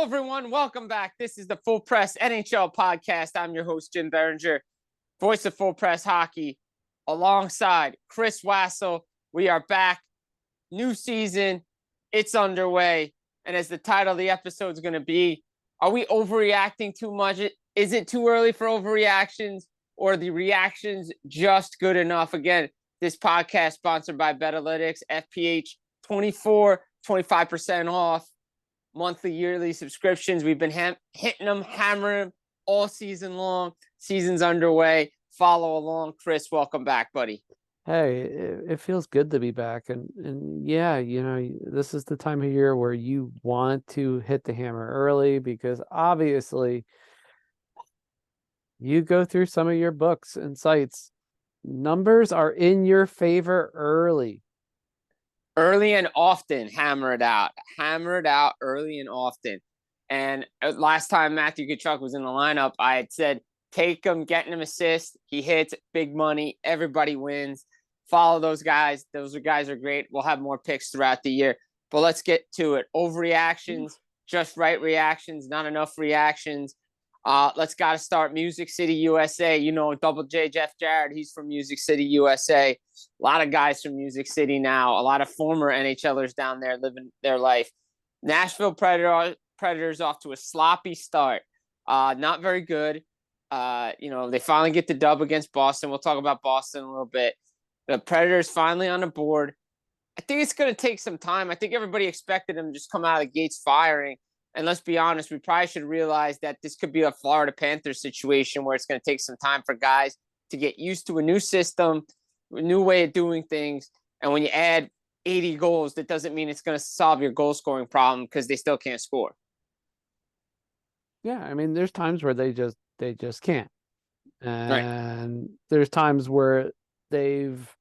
Everyone, welcome back. This is the Full Press NHL Podcast. I'm your host, Jim Biringer, voice of Full Press Hockey, alongside Chris Wassel. We are back. New season. It's underway. And as the title of the episode is going to be, are we overreacting too much? Is it too early for overreactions, or are the reactions just good enough? Again, this podcast sponsored by Betalytics, FPH 25% off. Monthly, yearly subscriptions. We've been hitting them, hammering them all season long. Season's underway. Follow along. Chris, welcome back, buddy. Hey, it feels good to be back. And yeah, this is the time of year where you want to hit the hammer early because obviously you go through some of your books and sites. Numbers are in your favor early. Early and often, hammer it out. Hammer it out early and often. And last time Matthew Tkachuk was in the lineup, I had said, take him, getting him assists. He hits big money. Everybody wins. Follow those guys. Those guys are great. We'll have more picks throughout the year. But let's get to it. Overreactions, just right reactions, not enough reactions. Let's got to start Music City, USA. You know, Double J, Jeff Jarrett, he's from Music City, USA. A lot of guys from Music City now. A lot of former NHLers down there living their life. Nasvhille Predators off to a sloppy start. Not very good. They finally get the dub against Boston. We'll talk about Boston a little bit. The Predators finally on the board. I think it's going to take some time. I think everybody expected them to just come out of the gates firing. And let's be honest, we probably should realize that this could be a Florida Panthers situation where it's going to take some time for guys to get used to a new system, a new way of doing things. And when you add 80 goals, that doesn't mean it's going to solve your goal scoring problem because they still can't score. Yeah, I mean, there's times where they just can't. And right. There's times where they've,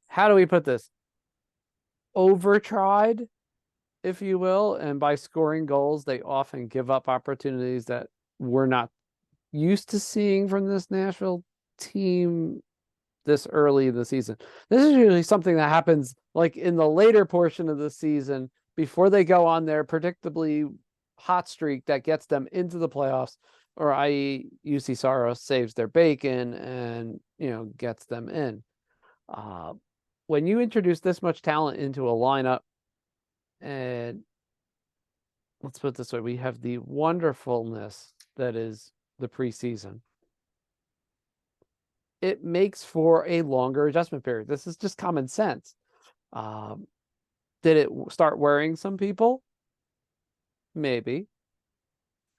how do we put this? Overtried, if you will, and by scoring goals, they often give up opportunities that we're not used to seeing from this Nashville team this early in the season. This is usually something that happens like in the later portion of the season before they go on their predictably hot streak that gets them into the playoffs, or i.e. UC Saros saves their bacon and gets them in. When you introduce this much talent into a lineup, and let's put it this way, we have the wonderfulness that is the preseason. It makes for a longer adjustment period. This is just common sense. Did it start worrying some people? Maybe.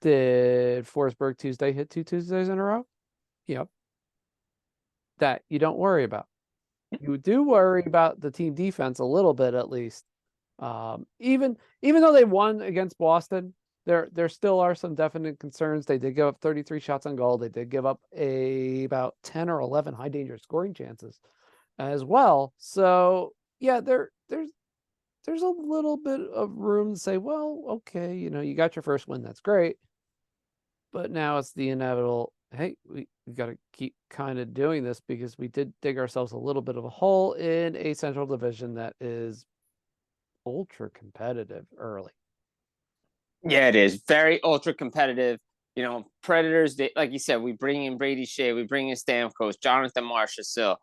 Did Forsberg Tuesday hit 2 Tuesdays in a row? Yep. That you don't worry about. You do worry about the team defense a little bit, at least. Even though they won against Boston, there still are some definite concerns. They did give up 33 shots on goal. They did give up about 10 or 11 high danger scoring chances as well. So yeah, there's a little bit of room to say, well, okay, you got your first win, that's great, but now it's the inevitable. Hey, we got to keep kind of doing this because we did dig ourselves a little bit of a hole in a Central Division that is ultra competitive early. Yeah, it is very ultra competitive. Predators, like you said, we bring in Brady Shea, we bring in Stamkos, Jonathan Marchessault,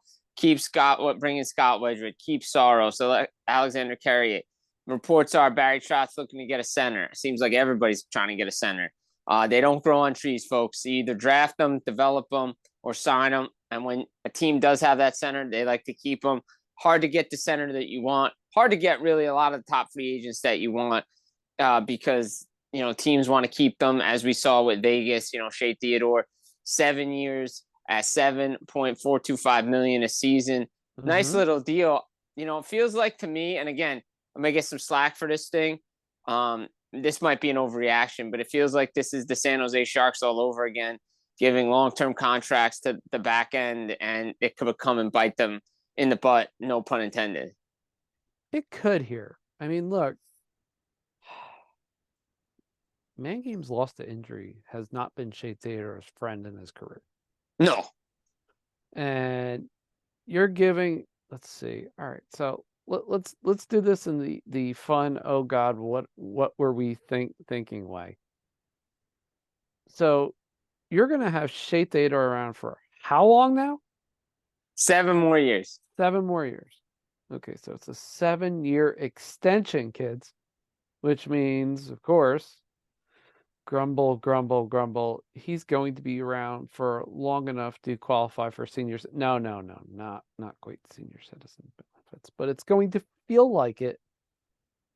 bring in Scott Wedgwood, keep Saros, so Alexander Carrier. Reports are Barry Trotz looking to get a center. It seems like everybody's trying to get a center. They don't grow on trees, folks. You either draft them, develop them, or sign them. And when a team does have that center, they like to keep them. Hard to get the center that you want. Hard to get really a lot of the top free agents that you want because, teams want to keep them, as we saw with Vegas, Shea Theodore, 7 years at $7.425 million a season. Mm-hmm. Nice little deal. It feels like to me, and again, I'm going to get some slack for this thing. This might be an overreaction, but it feels like this is the San Jose Sharks all over again, giving long-term contracts to the back end, and it could come and bite them in the butt, no pun intended. It could here. I mean, look, Man Game's lost to injury has not been Shea Theodore's friend in his career. No. And you're giving, let's see. All right. So let's do this in the fun. Oh God, what were we thinking way? So you're gonna have Shea Theodore around for how long now? 7 more years. 7 more years. Okay, so it's a 7-year extension, kids, which means, of course, grumble, grumble, grumble. He's going to be around for long enough to qualify for seniors. No, not quite senior citizen benefits, but it's going to feel like it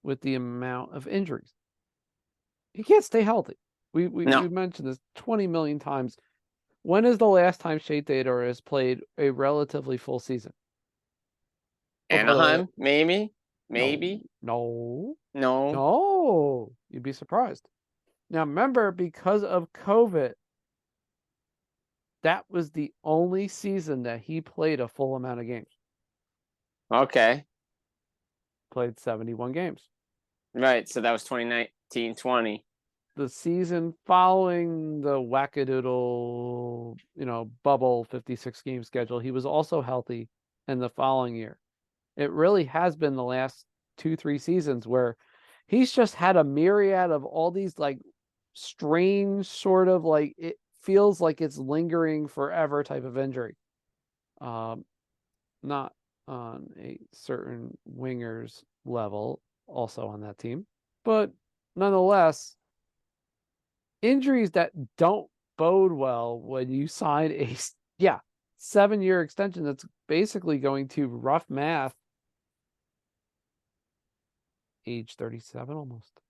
with the amount of injuries. He can't stay healthy. We No. mentioned this 20 million times. When is the last time Shea Theodore has played a relatively full season? Anaheim, maybe. No. You'd be surprised. Now, remember, because of COVID, that was the only season that he played a full amount of games. Okay. Played 71 games. Right. So that was 2019-20. The season following the wackadoodle, bubble 56 game schedule, he was also healthy in the following year. It really has been the last 2-3 seasons where he's just had a myriad of all these like strange sort of like it feels like it's lingering forever type of injury. Not on a certain wingers level, also on that team, but nonetheless, injuries that don't bode well when you sign a 7-year extension that's basically going to rough math age 37 almost.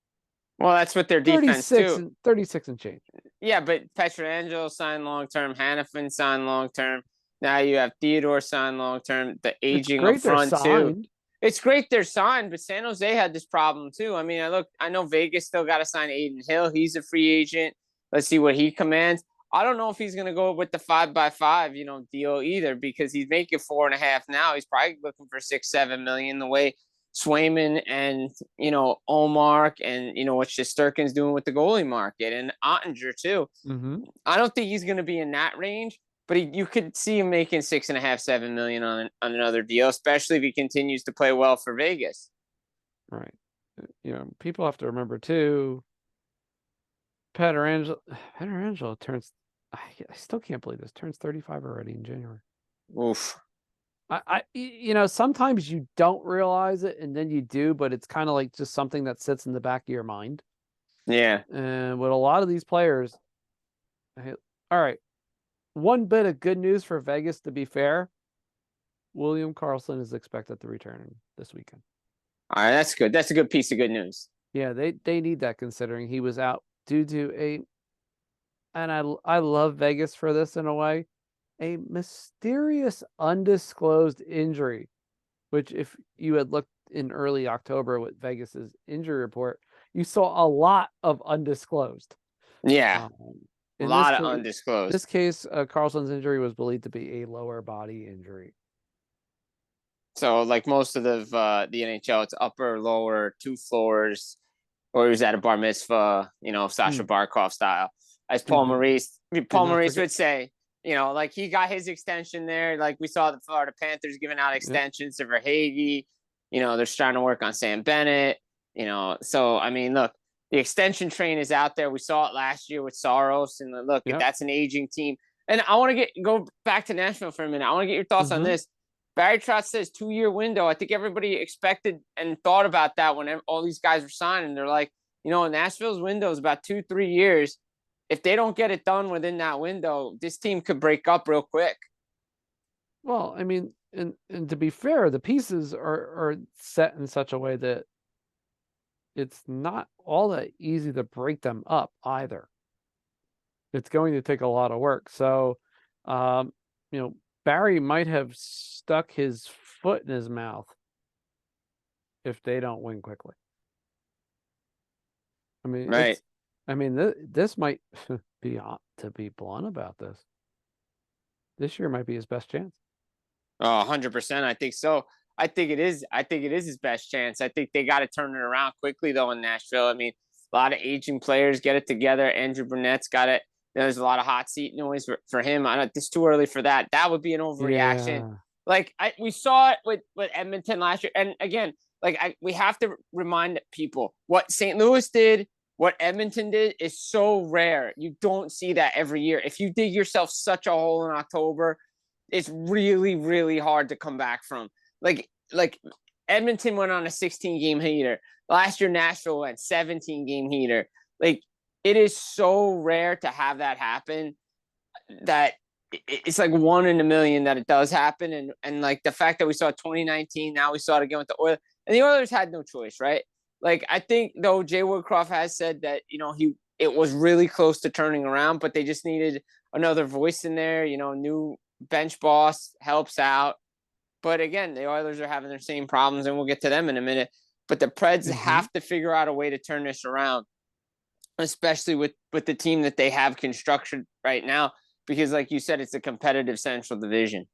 Well, that's what their defense 36 and change. Yeah, but Pietrangelo signed long-term. Hanifin signed long-term. Now you have Theodore signed long-term. The aging up front too. It's great they're signed, but San Jose had this problem too. I mean, I know Vegas still got to sign Aiden Hill. He's a free agent. Let's see what he commands. I don't know if he's going to go with the 5x5, deal either, because he's making 4.5 now. He's probably looking for 6-7 million. The way Swayman and Omar and what Shesterkin's doing with the goalie market and Ottinger too. Mm-hmm. I don't think he's going to be in that range, but you could see him making 6.5-7 million on another deal, especially if he continues to play well for Vegas. Right. People have to remember too. Pietrangelo turns. I still can't believe this. Turns 35 already in January. Oof. Sometimes you don't realize it and then you do, but it's kind of like just something that sits in the back of your mind. Yeah. And with a lot of these players, all right, one bit of good news for Vegas, to be fair, William Karlsson is expected to return this weekend. All right, that's good. That's a good piece of good news. Yeah, they need that considering he was out due to and I love Vegas for this in a way, a mysterious undisclosed injury, which if you had looked in early October with Vegas's injury report, you saw a lot of undisclosed. Yeah. A lot of undisclosed. In this case, Karlsson's injury was believed to be a lower body injury. So, like most of the NHL, it's upper, lower, 2 floors, or he was at a bar mitzvah, Sasha Barkov style. As Paul Maurice would say, like he got his extension there. Like we saw the Florida Panthers giving out extensions to Verhaeghe. They're starting to work on Sam Bennett. So I mean, look, the extension train is out there. We saw it last year with Saros, and look, that's an aging team. And I want to go back to Nashville for a minute. I want to get your thoughts on this. Barry Trotz says 2-year window. I think everybody expected and thought about that when all these guys were signing. They're like, Nashville's window is about 2-3 years. If they don't get it done within that window, this team could break up real quick. Well, I mean, and to be fair, the pieces are set in such a way that it's not all that easy to break them up either. It's going to take a lot of work. So, Barry might have stuck his foot in his mouth if they don't win quickly. I mean, right. This might be, to be blunt about this year might be his best chance. Oh, 100%. I think so. I think it is his best chance. I think they got to turn it around quickly, though, in Nashville. I mean, a lot of aging players get it together. Andrew Burnett's got it. There's a lot of hot seat noise for him. It's too early for that. That would be an overreaction. Like we saw it with Edmonton last year, and again, we have to remind people what St. Louis did, what Edmonton did is so rare. You don't see that every year. If you dig yourself such a hole in October, it's really, really hard to come back from. Like Edmonton went on a 16-game heater. Last year, Nashville went 17-game heater. Like, it is so rare to have that happen that it's like 1 in a million that it does happen. And like the fact that we saw 2019, now we saw it again with the Oilers. And the Oilers had no choice, right? Like, I think, though, Jay Woodcroft has said that, it was really close to turning around, but they just needed another voice in there. New bench boss helps out. But again, the Oilers are having their same problems, and we'll get to them in a minute. But the Preds have to figure out a way to turn this around, especially with the team that they have constructed right now, because, like you said, it's a competitive Central Division.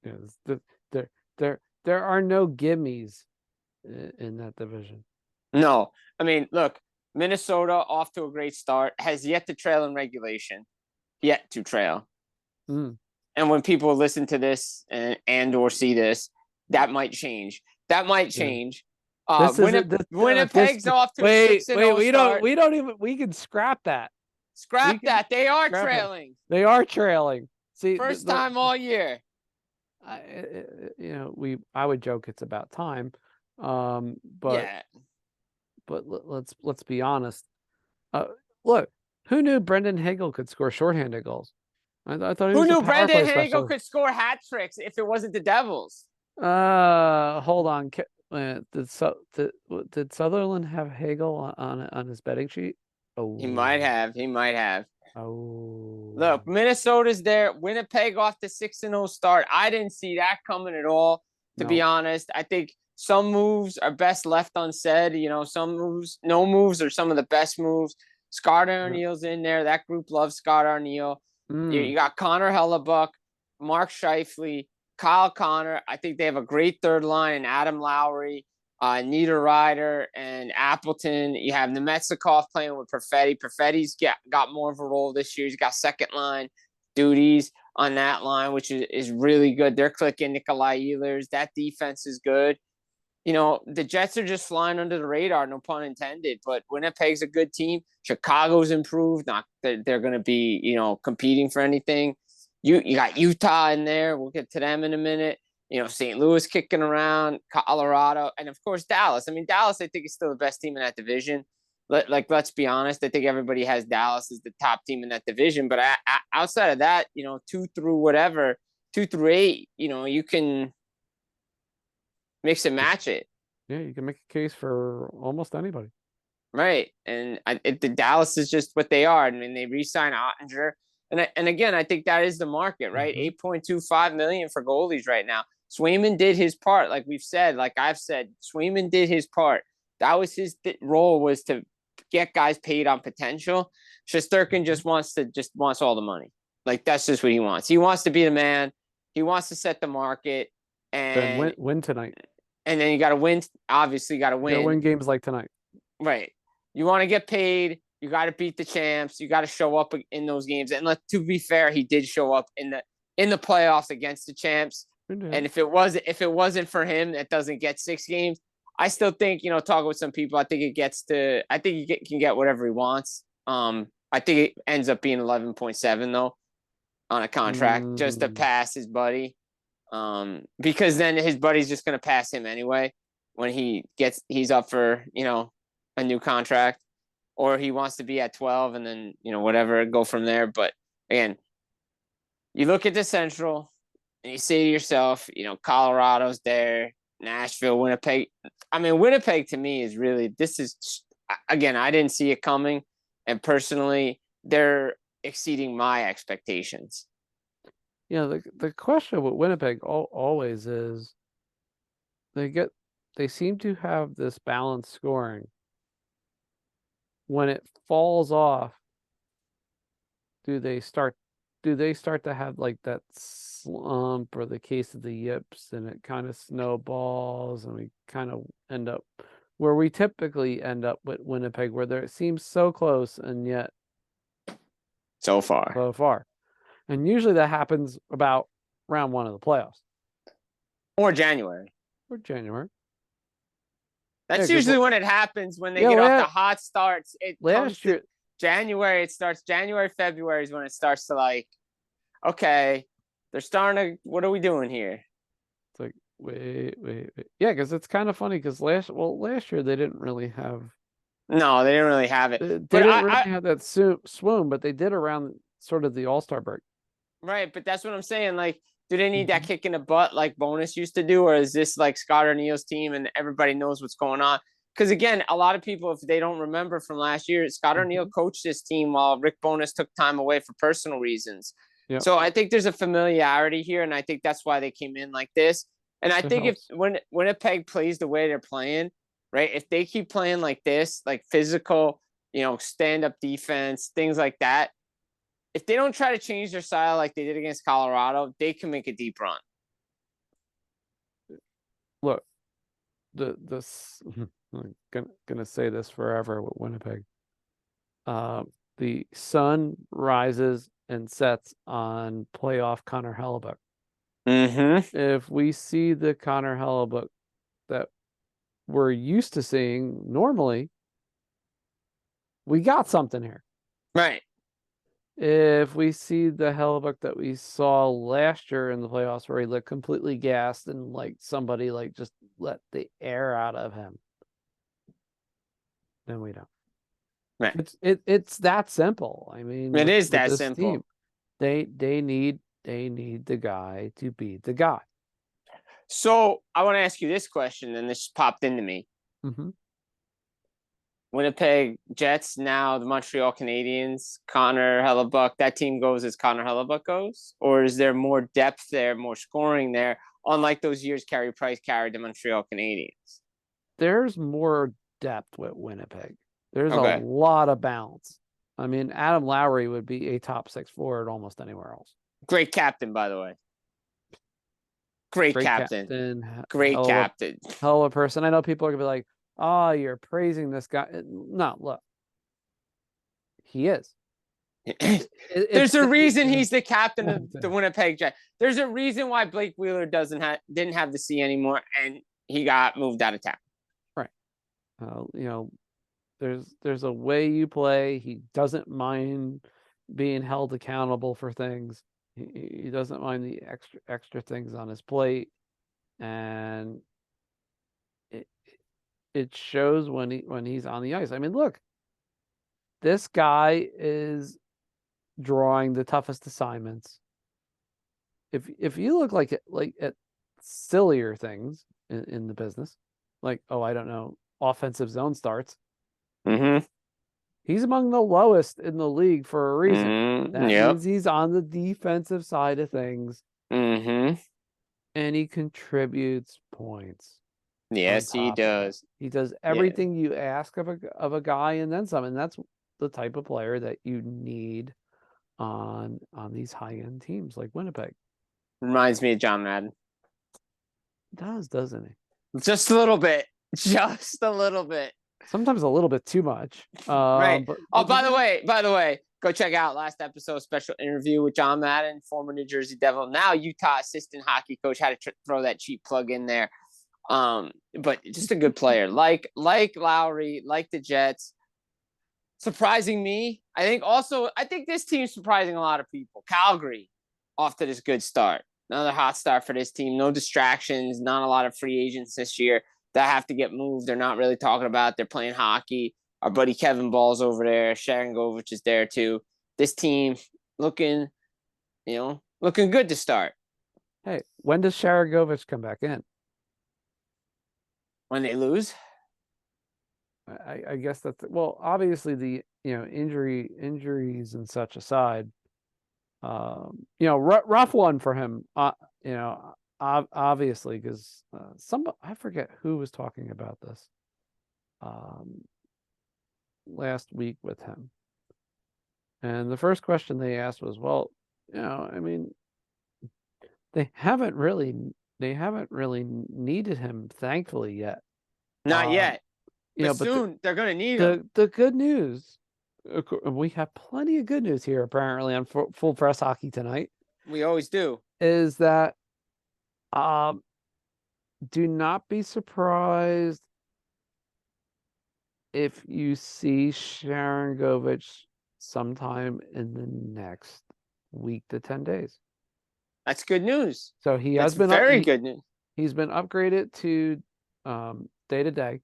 Yeah, there are no gimmies in that division. No, I mean, look, Minnesota off to a great start, has yet to trail in regulation, yet to trail. And when people listen to this and or see this, that might change. Winnipeg's off to a 6-0 we can scrap that. They are trailing. They are trailing. See, first time all year. I would joke it's about time. But let's be honest. Look, who knew Brendan Hagel could score shorthanded goals? I thought who knew Brendan Hagel could score hat tricks if it wasn't the Devils? Hold on. Did Sutherland have Hagel on his betting sheet? Oh, he might have. Oh, look, Minnesota's there. Winnipeg off the 6-0 start. I didn't see that coming at all. To be honest, I think some moves are best left unsaid. Some moves, no moves, are some of the best moves. Scott Arniel's in there. That group loves Scott Arniel. You got Connor Hellebuck, Mark Scheifele, Kyle Connor. I think they have a great third line. Adam Lowry, Niederreiter, and Appleton. You have Nemetsnikov playing with Perfetti. Perfetti's got more of a role this year. He's got second line duties on that line, which is really good. They're clicking. Nikolai Ehlers. That defense is good. The Jets are just flying under the radar, no pun intended, but Winnipeg's a good team. Chicago's improved. Not that they're going to be, competing for anything. You got Utah in there. We'll get to them in a minute. St. Louis kicking around, Colorado, and of course, Dallas. I mean, Dallas, I think, is still the best team in that division. Let's be honest. I think everybody has Dallas as the top team in that division. But outside of that, 2 through 8, you can mix and match it. Yeah, you can make a case for almost anybody. Right. And the Dallas is just what they are. I mean, they re-signed Ottinger. And again, I think that is the market, right? $8.25 million for goalies right now. Swayman did his part. Like I've said, Swayman did his part. That was his role, was to get guys paid on potential. Shesterkin just wants all the money. Like, that's just what he wants. He wants to be the man. He wants to set the market. And win tonight. And then you got to win. Obviously, got to win. You got to win games like tonight. Right. You want to get paid. You got to beat the champs. You got to show up in those games. And to be fair, he did show up in the playoffs against the champs. Mm-hmm. And if it wasn't for him, that doesn't get 6 games. I still think, talking with some people, I think he can get whatever he wants. I think it ends up being 11.7 though on a contract just to pass his buddy. Because then his buddy's just going to pass him anyway when he's up for, a new contract, or he wants to be at 12 and then, whatever, go from there. But again, you look at the Central and you say to yourself, Colorado's there, Nashville, Winnipeg. I mean, Winnipeg to me is really, again, I didn't see it coming. And personally, they're exceeding my expectations. The question with Winnipeg always is they seem to have this balanced scoring. When it falls off, do they start to have like that slump, or the case of the yips, and it kind of snowballs, and we kind of end up where we typically end up with Winnipeg, where it seems so close and yet so far. And usually that happens about round 1 of the playoffs. or January. Or January. That's Yeah, usually when it happens, when they get off the hot starts. It comes to January. It starts January, February is when it starts to like, okay, they're starting to, what are we doing here? It's like, wait. Yeah, because it's kind of funny because last year they didn't really have. No, they didn't really have it. They didn't really have that swoon, but they did around sort of the All-Star break. Right, but that's what I'm saying. Like, do they need that kick in the butt like Bonus used to do, or is this like Scott O'Neill's team and everybody knows what's going on? Because again, a lot of people, if they don't remember from last year, Scott O'Neill coached this team while Rick Bonus took time away for personal reasons. Yep. So I think there's a familiarity here, and I think that's why they came in like this. And I think if when Winnipeg plays the way they're playing, right, if they keep playing like this, like physical, stand-up defense, things like that, if they don't try to change their style like they did against Colorado, they can make a deep run. Look, I'm gonna say this forever with Winnipeg. The sun rises and sets on playoff Connor Hellebuyck. If we see the Connor Hellebuyck that we're used to seeing normally, we got something here. Right. If we see the Hellebuyck that we saw last year in the playoffs where he looked completely gassed and like somebody like just let the air out of him, then we don't. Right. It's that simple. I mean, it is that simple. Team, they need the guy to be the guy. So I want to ask you this question, and this popped into me. Winnipeg Jets, now the Montreal Canadiens, Connor Hellebuyck, that team goes as Connor Hellebuyck goes? Or is there more depth there, more scoring there, unlike those years Carey Price carried the Montreal Canadiens? There's more depth with Winnipeg. There's a lot of balance. I mean, Adam Lowry would be a top 6 forward almost anywhere else. Great captain, by the way. Great captain. Great captain. Hell of a person. I know people are going to be like, oh, you're praising this guy. No, look. He is. There's a reason he's the captain of the Winnipeg Jets. There's a reason why Blake Wheeler didn't have the C anymore, and he got moved out of town. Right. There's a way you play. He doesn't mind being held accountable for things. He doesn't mind the extra things on his plate, and it shows when he's on the ice. I mean, look, this guy is drawing the toughest assignments. If you look like at sillier things in the business, like, I don't know, offensive zone starts. He's among the lowest in the league for a reason. That means he's on the defensive side of things. And he contributes points. Yes, he does. He does everything you ask of a guy and then some. And that's the type of player that you need on these high-end teams like Winnipeg. Reminds me of John Madden. Does, doesn't he? Just a little bit. Just a little bit. Sometimes a little bit too much. Right. By the way, go check out last episode special interview with John Madden, former New Jersey Devil, now Utah assistant hockey coach. Had to throw that cheap plug in there. But just a good player, like Lowry, like the Jets. Surprising me. I think this team's surprising a lot of people. Calgary, off to this good start. Another hot start for this team. No distractions. Not a lot of free agents this year that have to get moved. They're not really talking about. They're playing hockey. Our buddy Kevin Ball's over there. Sharangovich is there too. This team looking good to start. Hey, when does Sharangovich come back in? When they lose? I guess that's obviously the injuries and such aside. Rough one for him. Obviously, because I forget who was talking about this last week with him, and the first question they asked was, they haven't really needed him, thankfully, yet. Not yet. But soon they're going to need him. The good news, we have plenty of good news here apparently on Full Press Hockey tonight. We always do. Is that do not be surprised if you see Sharangovich sometime in the next week to 10 days. That's good news. So he That's has been very good news. He's been upgraded to day to day.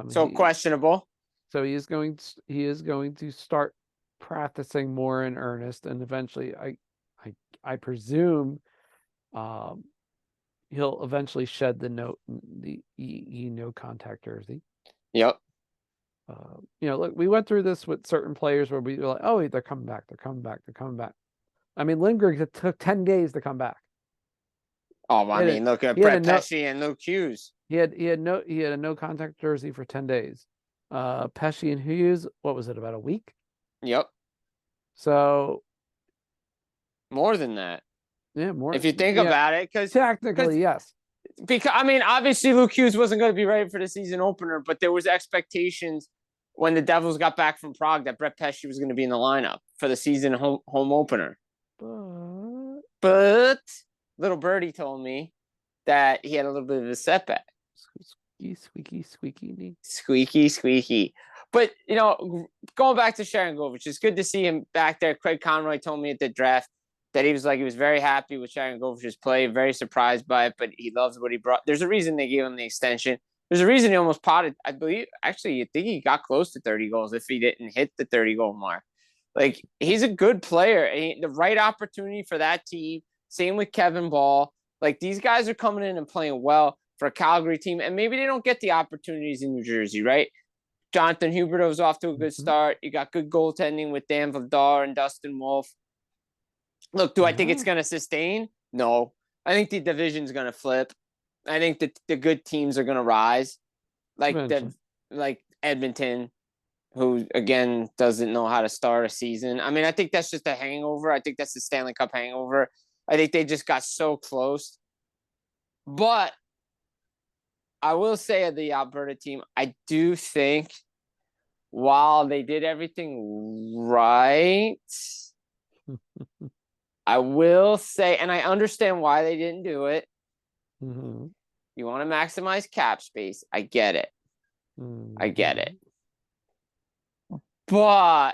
So questionable. So he is going to start practicing more in earnest, and eventually, I presume, he'll eventually shed the no contact jersey. Yep. Look, we went through this with certain players where we were like, oh, they're coming back. I mean, Lindgren, it took 10 days to come back. Oh, I mean, look at Brett Pesce and Luke Hughes. He had a no contact jersey for 10 days. Pesce and Hughes, what was it, about a week? Yep. So more than that. Yeah, more. If you think about it, because technically, yes. Because I mean, obviously Luke Hughes wasn't going to be ready for the season opener, but there was expectations when the Devils got back from Prague that Brett Pesce was going to be in the lineup for the season home opener. But little birdie told me that he had a little bit of a setback. Squeaky. But, going back to Sharangovich, it's good to see him back there. Craig Conroy told me at the draft that he was very happy with Sharangovich's play, very surprised by it, but he loves what he brought. There's a reason they gave him the extension. There's a reason he almost potted. I believe, actually, I think he got close to 30 goals if he didn't hit the 30-goal mark. Like, he's a good player. And the right opportunity for that team. Same with Kevin Ball. Like, these guys are coming in and playing well for a Calgary team, and maybe they don't get the opportunities in New Jersey, right? Jonathan Huberdeau's off to a good start. You got good goaltending with Dan Vladar and Dustin Wolf. Look, do I think it's going to sustain? No. I think the division's going to flip. I think that the good teams are going to rise. Like Edmonton, who, again, doesn't know how to start a season. I mean, I think that's just a hangover. I think that's the Stanley Cup hangover. I think they just got so close. But I will say of the Alberta team, I do think while they did everything right, I will say, and I understand why they didn't do it. Mm-hmm. You want to maximize cap space. I get it. I get it. But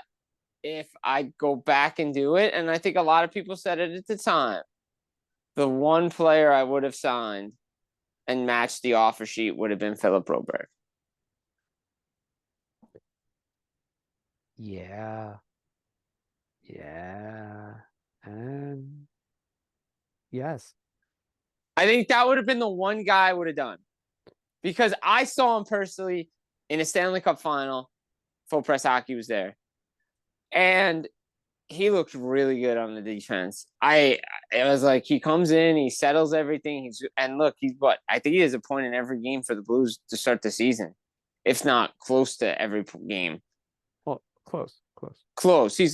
if I go back and do it, and I think a lot of people said it at the time, the one player I would have signed and matched the offer sheet would have been Philip Broberg. Yeah. And yes. I think that would have been the one guy I would have done. Because I saw him personally in a Stanley Cup final. Full Press Hockey was there. And he looked really good on the defense. It was like he comes in, he settles everything. I think he has a point in every game for the Blues to start the season, if not close to every game. Well, close.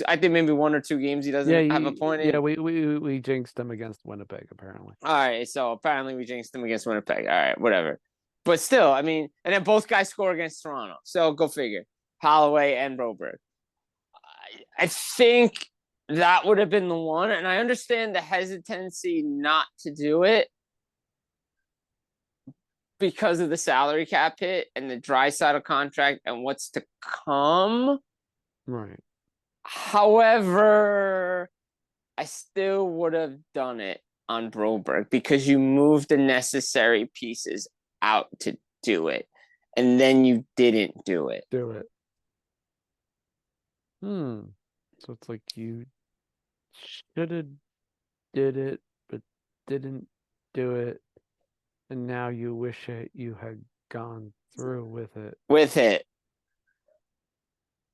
I think maybe one or two games he doesn't have a point in. Yeah, we jinxed him against Winnipeg, apparently. All right, so apparently we jinxed him against Winnipeg. All right, whatever. But still, I mean, and then both guys score against Toronto. So go figure. Holloway and Broberg. I think that would have been the one. And I understand the hesitancy not to do it because of the salary cap hit and the Draisaitl contract and what's to come. Right. However, I still would have done it on Broberg because you moved the necessary pieces out to do it. And then you didn't do it. So it's like you should have did it, but didn't do it. And now you wish you had gone through with it.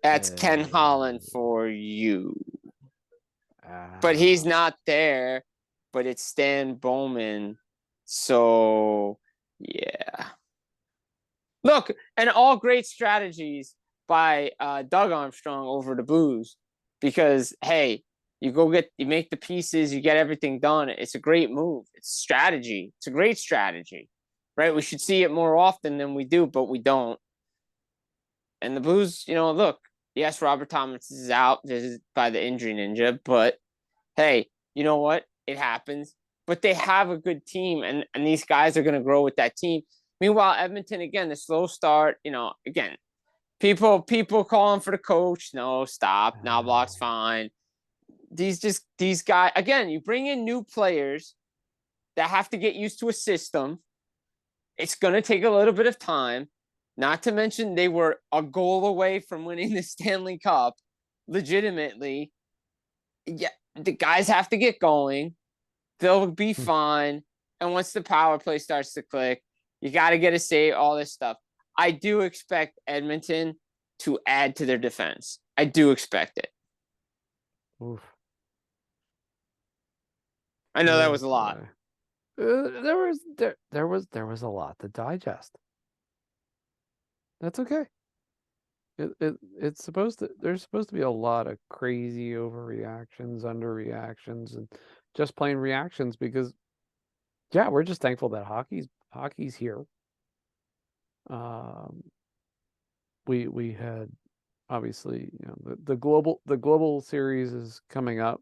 That's Ken Holland for you. But he's not there. But it's Stan Bowman. So, yeah. Look, and all great strategies by Doug Armstrong over the Blues. Because, hey, you make the pieces, you get everything done. It's a great move. It's strategy. It's a great strategy, right? We should see it more often than we do, but we don't. And the Blues, look, yes, Robert Thomas is out by the injury ninja, but hey, you know what? It happens. but they have a good team, and these guys are going to grow with that team. Meanwhile, Edmonton, again, the slow start, again, people calling for the coach. No, stop. Knoblauch's fine. These guys, again, you bring in new players that have to get used to a system. It's going to take a little bit of time. Not to mention they were a goal away from winning the Stanley Cup legitimately. Yeah, the guys have to get going. They'll be fine. And once the power play starts to click, you got to get a save, all this stuff. I do expect Edmonton to add to their defense. I do expect it. Oof. I know that was a lot. There was a lot to digest. That's okay. It's supposed to. There's supposed to be a lot of crazy overreactions, underreactions, and just plain reactions because, yeah, we're just thankful that hockey's here. We had obviously the global series is coming up,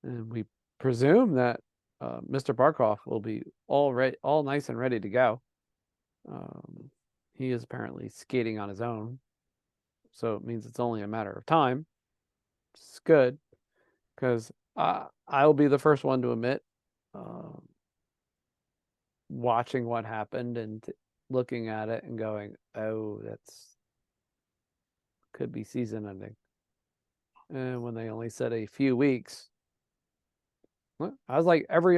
and we presume that Mr. Barkov will be all nice and ready to go. He is apparently skating on his own, so it means it's only a matter of time. It's good because I'll be the first one to admit, watching what happened and looking at it and going, "Oh, that's could be season ending." And when they only said a few weeks, I was like every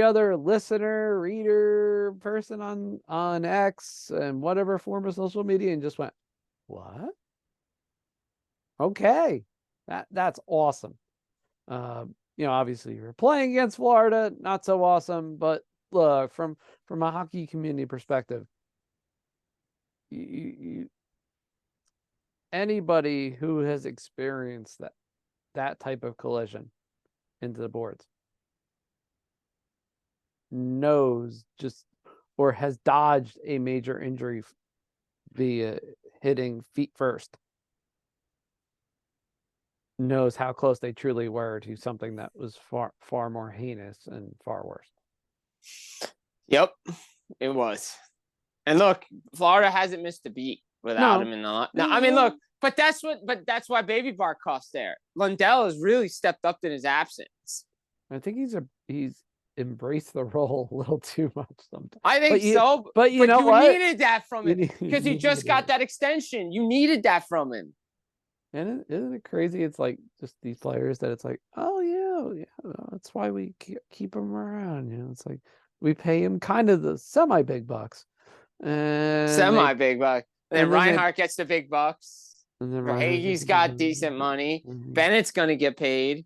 other listener, reader, person on X and whatever form of social media, and just went, "What? Okay, that's awesome." Obviously you're playing against Florida, not so awesome, but look, from a hockey community perspective, anybody who has experienced that type of collision into the boards knows or has dodged a major injury via hitting feet first, knows how close they truly were to something that was far more heinous and far worse. Yep, it was. And look, Florida hasn't missed a beat without him in the line. No, I mean, look, but that's why Baby Barkov's there. Lundell has really stepped up in his absence. I think he's embraced the role a little too much sometimes. I think so. But you know you what? needed that from him because he just got that extension. You needed that from him. And isn't it crazy? It's like just these players that it's like, oh yeah, that's why we keep them around. It's like we pay him kind of the semi big bucks, and semi big bucks. Then Reinhart gets the big bucks. And then Hagee's got decent money. Bennett's gonna get paid.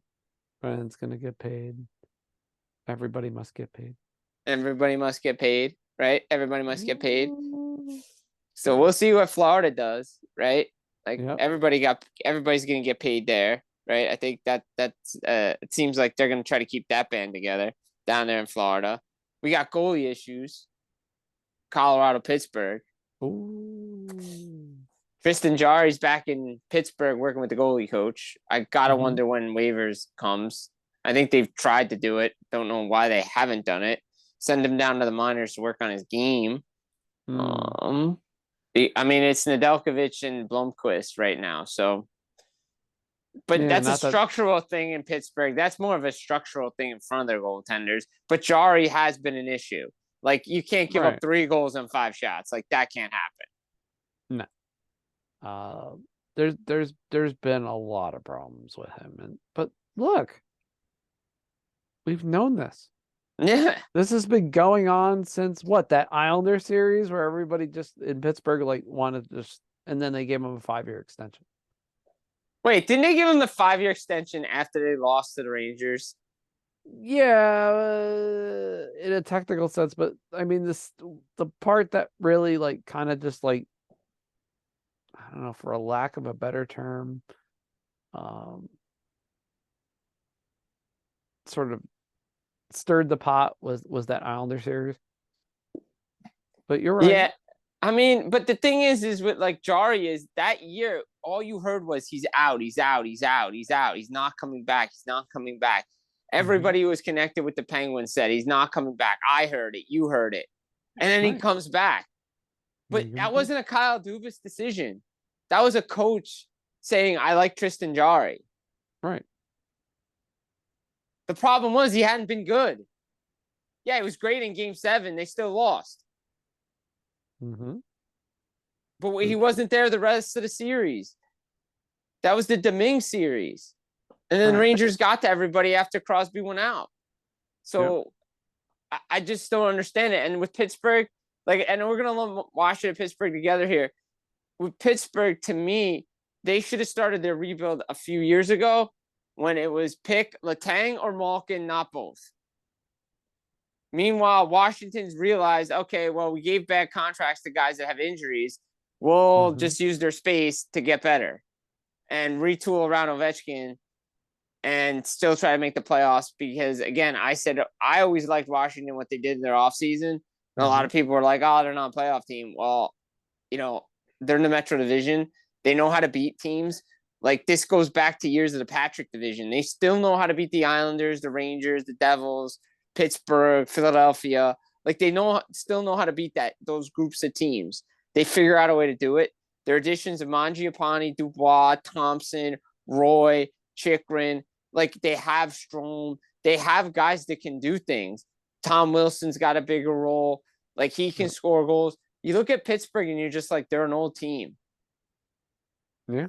Bennett's gonna get paid. Everybody must get paid. Everybody must get paid, right? Everybody must get paid. So we'll see what Florida does, right? Like everybody's gonna get paid there, right? I think that's it seems like they're gonna try to keep that band together down there in Florida. We got goalie issues. Colorado, Pittsburgh. Tristan Jarry's back in Pittsburgh working with the goalie coach. I gotta wonder when waivers comes. I think they've tried to do it. Don't know why they haven't done it. Send him down to the minors to work on his game. I mean, it's Nedeljkovic and Blomqvist right now. So, but that's a structural thing in Pittsburgh. That's more of a structural thing in front of their goaltenders. But Jarry has been an issue. Like, you can't give up 3 goals and 5 shots. Like, that can't happen. No. There's been a lot of problems with him. But look, we've known this. Yeah. This has been going on since that Islander series where everybody just in Pittsburgh wanted to and then they gave him a 5-year extension. Wait, didn't they give him the 5-year extension after they lost to the Rangers? Yeah, in a technical sense, but I mean the part that really kind of just I don't know, for a lack of a better term, sort of stirred the pot was that Islander series. But you're right. Yeah. I mean, but the thing is with Jarry is that year, all you heard was he's out. He's not coming back. Everybody who was connected with the Penguins said he's not coming back. I heard it. You heard it. And then he comes back. But that wasn't a Kyle Dubas decision. That was a coach saying, I like Tristan Jarry. Right. The problem was he hadn't been good. Yeah, he was great in Game 7. They still lost. But he wasn't there the rest of the series. That was the Domingue series. And then Rangers got to everybody after Crosby went out. So I just don't understand it. And with Pittsburgh, and we're going to watch it at Pittsburgh together here. With Pittsburgh, to me, they should have started their rebuild a few years ago when it was pick Letang or Malkin, not both. Meanwhile, Washington's realized, okay, well, we gave bad contracts to guys that have injuries. We'll just use their space to get better and retool around Ovechkin and still try to make the playoffs. Because, again, I said I always liked Washington, what they did in their offseason. And a lot of people were like, oh, they're not a playoff team. Well, they're in the Metro Division. They know how to beat teams. Like, this goes back to years of the Patrick Division. They still know how to beat the Islanders, the Rangers, the Devils, Pittsburgh, Philadelphia. Like, they still know how to beat those groups of teams. They figure out a way to do it. Their additions of Mangiapane, Dubois, Thompson, Roy, Chikrin, like, they have Strome. They have guys that can do things. Tom Wilson's got a bigger role. Like, he can score goals. You look at Pittsburgh and you're just like, they're an old team. Yeah.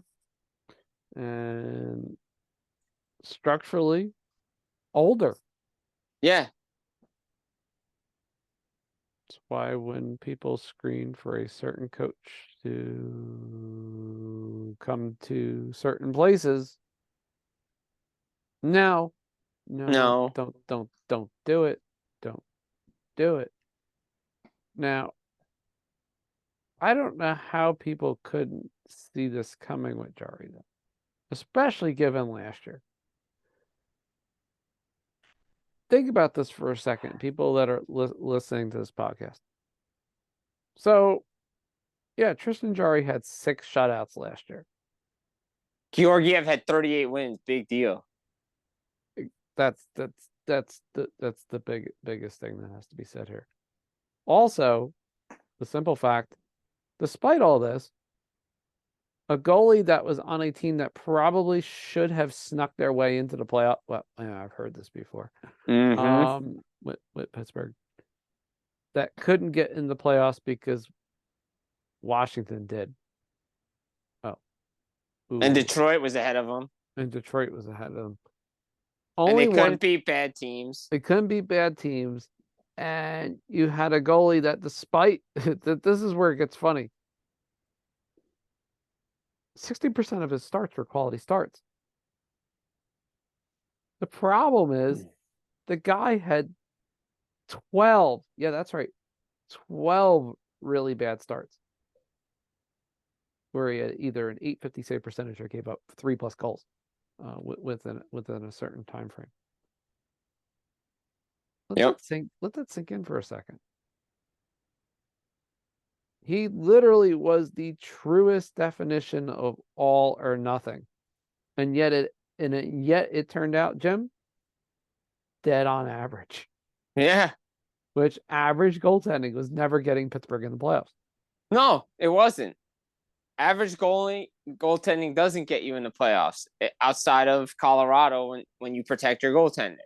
And structurally older. Yeah. That's why when people screen for a certain coach to come to certain places, no, don't do it. Don't do it. Now, I don't know how people couldn't see this coming with Jarry, though, especially given last year. Think about this for a second, people that are listening to this podcast. So, yeah, Tristan Jarry had 6 shutouts last year. Georgiev had 38 wins. Big deal. That's the biggest thing that has to be said here. Also, the simple fact, despite all this, a goalie that was on a team that probably should have snuck their way into the playoff. Well, I've heard this before. With Pittsburgh, that couldn't get in the playoffs because Washington did. And Detroit was ahead of them. And they couldn't beat bad teams. They couldn't beat bad teams. And you had a goalie that, despite that, this is where it gets funny. 60% of his starts were quality starts. The problem is the guy had 12. Yeah, that's right. 12 really bad starts, where he had either an .850 save percentage or gave up 3+ goals within a certain time frame. Let that sink in for a second. He literally was the truest definition of all or nothing, and yet it turned out, Jim, dead on average. Yeah, which average goaltending was never getting Pittsburgh in the playoffs. No, it wasn't. Average goaltending doesn't get you in the playoffs outside of Colorado when you protect your goaltender.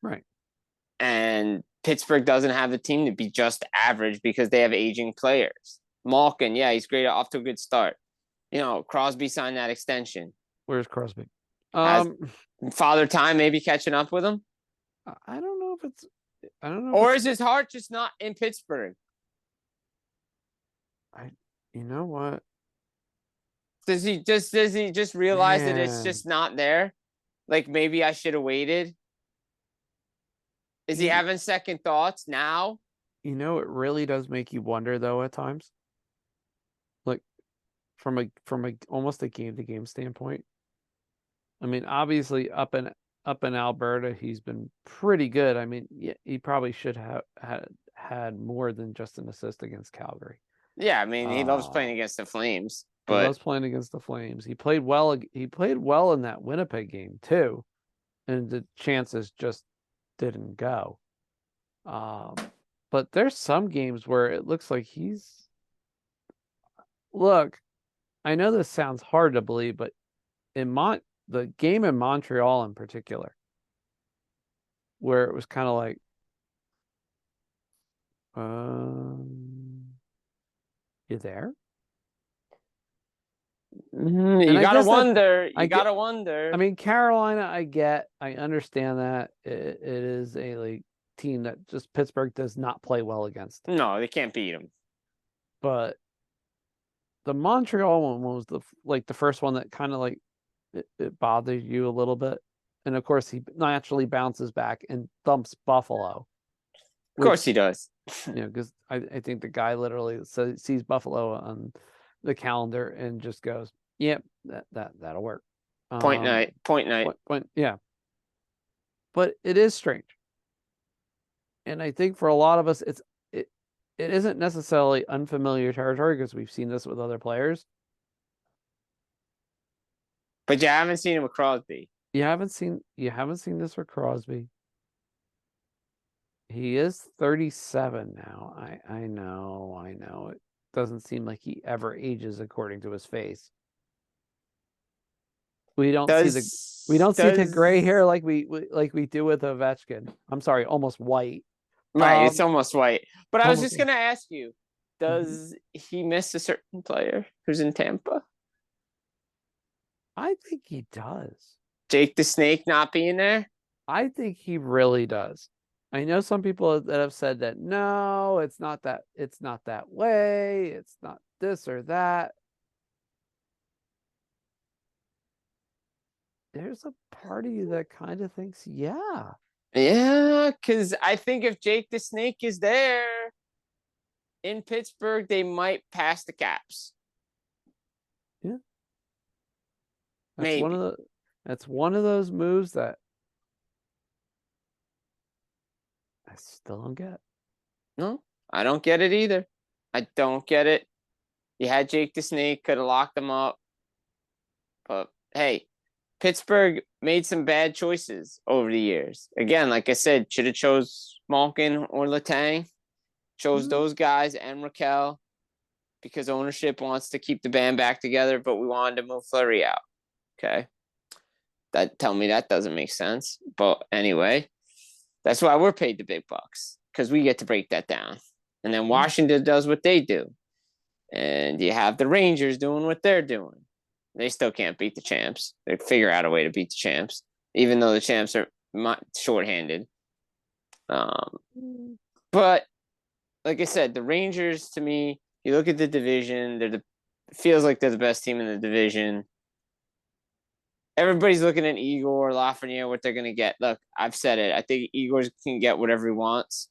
Right. And Pittsburgh doesn't have the team to be just average because they have aging players. Malkin, yeah, he's great, off to a good start. Crosby signed that extension. Where's Crosby? Father Time maybe catching up with him? I don't know. Or is his heart just not in Pittsburgh? You know what? Does he just realize that it's just not there? Like, maybe I should have waited? Is he having second thoughts now? It really does make you wonder, though, at times. Like, from a almost a game-to-game standpoint. I mean, obviously, up in Alberta, he's been pretty good. I mean, yeah, he probably should have had more than just an assist against Calgary. Yeah, I mean, he loves playing against the Flames. He loves playing against the Flames. He played well. He played well in that Winnipeg game too. and the chances just didn't go. But there's some games where it looks like look, I know this sounds hard to believe, but the game in Montreal in particular, where it was kind of like, you there? You gotta wonder. You gotta wonder. I mean, Carolina, I understand that it is a team that just Pittsburgh does not play well against. No, they can't beat them. But the Montreal one was the first one that kind of like it bothered you a little bit. And of course, he naturally bounces back and thumps Buffalo. Of course he does. Because I think the guy literally sees Buffalo on the calendar and just goes, "Yep, that'll work." Point night. Yeah. But it is strange, and I think for a lot of us, it isn't necessarily unfamiliar territory because we've seen this with other players. But you haven't seen him with Crosby. You haven't seen this with Crosby. He is 37 now. I know. It doesn't seem like he ever ages according to his face. We don't see the gray hair like we do with Ovechkin. I'm sorry, almost white. Right, it's almost white. But I was just gonna ask you, does he miss a certain player who's in Tampa? I think he does. Jake the Snake not being there? I think he really does. I know some people that have said that no, it's not that way, it's not this or that. There's a party that kind of thinks, yeah. Yeah, because I think if Jake the Snake is there in Pittsburgh, they might pass the Caps. Yeah. Maybe. That's one of those moves that I still don't get. No, I don't get it either. I don't get it. You had Jake the Snake, could have locked them up. But hey, Pittsburgh made some bad choices over the years. Again, like I said, should have chose Malkin or Letang. Chose those guys and Raquel because ownership wants to keep the band back together, but we wanted to move Fleury out. Okay. Tell me that doesn't make sense. But anyway, that's why we're paid the big bucks because we get to break that down. And then Washington does what they do. And you have the Rangers doing what they're doing. They still can't beat the champs. They figure out a way to beat the champs, even though the champs are shorthanded. But like I said, the Rangers, to me, you look at the division, it feels like they're the best team in the division. Everybody's looking at Igor, Lafreniere, what they're going to get. Look, I've said it. I think Igor can get whatever he wants.